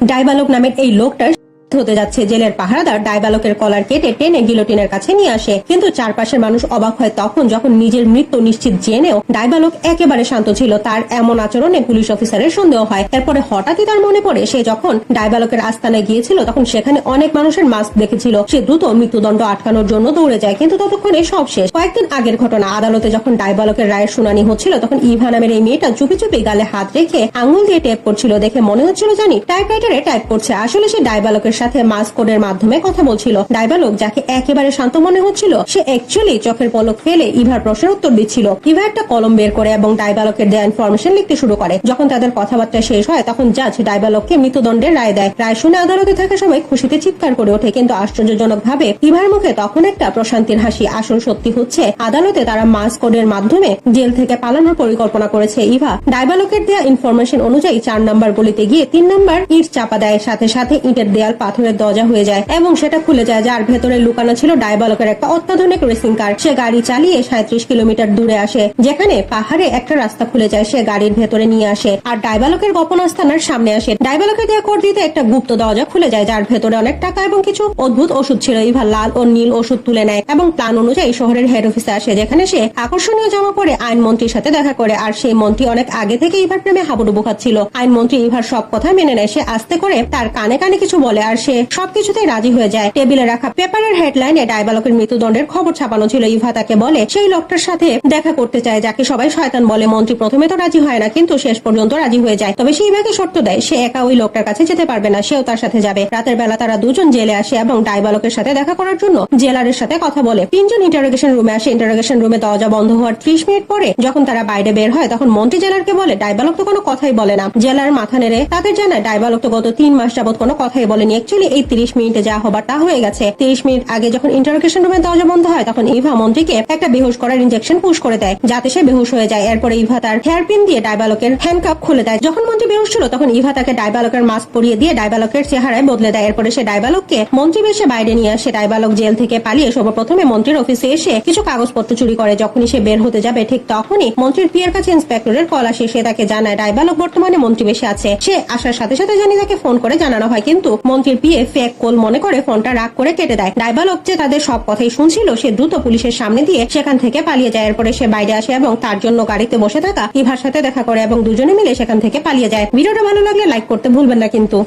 ডাইবালক নামের এই লোকটার হতে যাচ্ছে। জেলের পাহারাদার ডাইবালকের কলার কেটে টেনে গিলোটিনের কাছে নিয়ে আসে, কিন্তু চারপাশের মানুষ অবাক হয় তখন যখন নিজের মৃত্যু নিশ্চিত জেনেও ডাইবালক একেবারে শান্ত ছিল। তার এমন আচরণে পুলিশ অফিসারের সন্দেহ হয়। এরপরে হঠাৎই তার মনে পড়ে সে যখন ডাইবালকের আস্তানায় গিয়েছিল তখন সেখানে অনেক মানুষের মাস্ক দেখেছিল। সে দ্রুত মৃত্যুদণ্ড আটকানোর জন্য দৌড়ে যায়, কিন্তু ততক্ষণে সব শেষ। কয়েকদিন আগের ঘটনা, আদালতে যখন ডাইবালকের রায়ের শুনানি হচ্ছিল তখন ইভা নামের এই মেয়েটা চুপি চুপি গালে হাত রেখে আঙুল দিয়ে টেপ করছিল। দেখে মনে হচ্ছিল জানি টাইপরাইটারে টাইপ করছে, আসলে সে ডাইবালকের সাথে মাস কোডের মাধ্যমে কথা বলছিল। ডাইবালক যাকে একেবারে শান্ত মনে হচ্ছিল সে অ্যাকচুয়ালি চোখের পলক ফেলে ইভার প্রশ্নের উত্তর দিচ্ছিল। ইভা একটা কলম বের করে এবং ডাইবালকের দেয়া ইনফরমেশন লিখতে শুরু করে। যখন তাদের কথাবার্তা শেষ হয় তখন জাজ ডাইবালককে মৃত্যুদণ্ডের রায় দেয়। রায় শুনে আদালতে থাকা সবাই খুশিতে চিৎকার করে ওঠে, কিন্তু আশ্চর্যজনক ভাবে ইভার মুখে তখন একটা প্রশান্তির হাসি। আসল সত্যি হচ্ছে আদালতে তারা মাস কোডের মাধ্যমে জেল থেকে পালানোর পরিকল্পনা করেছে। ইভা ডাইবালকের দেয়া ইনফরমেশন অনুযায়ী 4 নম্বর গলিতে গিয়ে 3 নম্বর ইট চাপা দেয়। সাথে সাথে ইটের দেয়াল পাথরের দরজা হয়ে যায় এবং সেটা খুলে যায়, যার ভেতরে লুকানো ছিল ডাইবালকের একটা অত্যাধুনিক রেসিং কার। সে গাড়ি চালিয়ে 37 কিলোমিটার দূরে আসে, যেখানে পাহাড়ে একটা রাস্তা খুলে যায়। সে গাড়ির ভেতরে নিয়ে আসে আর ডাইবালকের গোপন আস্তানার সামনে আসে। ডাইবালকের দেয়া কোড দিতে একটা গুপ্ত দরজা খুলে যায়, যার ভেতরে অনেক টাকা এবং কিছু অদ্ভুত ওষুধ ছিল। ইভা লাল ও নীল ওষুধ তুলে নেয় এবং প্ল্যান অনুযায়ী শহরের হেড অফিসে আসে, যেখানে সে আকর্ষণীয় জামা পরে আইনমন্ত্রীর সাথে দেখা করে। আর সেই মন্ত্রী অনেক আগে থেকে ইভার প্রেমে হাবুডুবু খাচ্ছিল। আইনমন্ত্রী ইভার সব কথা মেনে নেয়। সে আস্তে করে তার কানে কানে কিছু বলে আর সে সবকিছুতেই রাজি হয়ে যায়। টেবিলে রাখা পেপারের হেডলাইনে ডাইবালকের মৃত্যুদণ্ডের খবর ছাপানো ছিল। ইভা তাকে বলে সেই লোকটার সাথে দেখা করতে চায় যাকে সবাই শয়তান বলে। মন্ত্রী প্রথমে তো রাজি হয় না, কিন্তু শেষ পর্যন্ত রাজি হয়ে যায়। তবে সে ইভাকে শর্ত দেয় সে একা ওই লোকটার কাছে যেতে পারবে না, সেও তার সাথে যাবে। রাতের বেলা তারা দুজন জেলে আসে এবং ডাইবালকের সাথে দেখা করার জন্য জেলারের সাথে কথা বলে। 3 জন ইন্টারোগেশন রুমে আসে। ইন্টারোগেশন রুমে দরজা বন্ধ হওয়ার 30 মিনিট পরে যখন তারা বাইরে বের হয় তখন মন্ত্রী জেলারকে বলে ডাইবালক তো কোনো কথাই বলে না। জেলার মাথা নেড়ে তাদের জানায় ডাইবালক তো গত 3 মাস যাবত কোনো কথাই বলেনি। অ্যাকচুয়ালি এই 30 মিনিটে যা হবার তা হয়ে গেছে। 30 মিনিট আগে যখন ইন্টারোগেশন রুমের দরজা বন্ধ হয় তখন ইভা মন্ত্রীকে একটা বেহুশ করার ইনজেকশন পুশ করে দেয় যাতে সে বেহুশ হয়ে যায়। এরপরে ইভা তার হেয়ারপিন দিয়ে ডাইবালকের হ্যান্ডকাপ খুলে দেয়। যখন মন্ত্রী বেহুশ ছিল তখন ইভা তাকে ডাইবালকের মাস্ক পরিয়ে দিয়ে ডাইবালকের চেহারায় বদলে দেয়। এরপরে সে ডাইবালককে মন্ত্রী বেশে বাইরে নিয়ে আসে। ডাইবালক জেল থেকে পালিয়ে সর্বপ্রথমে মন্ত্রীর অফিসে এসে কিছু কাগজপত্র চুরি করে। যখনই সে বের হতে যাবে ঠিক তখনই মন্ত্রীর পিয়ের কাছে ইন্সপেক্টরের কল আসে। সে তাকে জানায় ডাইবালক বর্তমানে মন্ত্রী বেশে আছে। সে আসার সাথে সাথে জানি তাকে ফোন করে জানানো হয়, কিন্তু মন্ত্রীর পিয়ে ফেক কল মনে করে ফোনটা রাগ করে কেটে দেয়। ডাইবালক যে তাদের সব কথাই শুনছিল সে দ্রুত পুলিশের সামনে দিয়ে সেখান থেকে পালিয়ে যায়। এরপরে সে বাইরে আসে এবং তার জন্য গাড়িতে বসে থাকা ইভার সাথে দেখা করে এবং দুজনে মিলে সেখান থেকে পালিয়ে যায়। ভিডিওটা ভালো লাগলে লাইক করতে ভুলবেন না কিন্তু।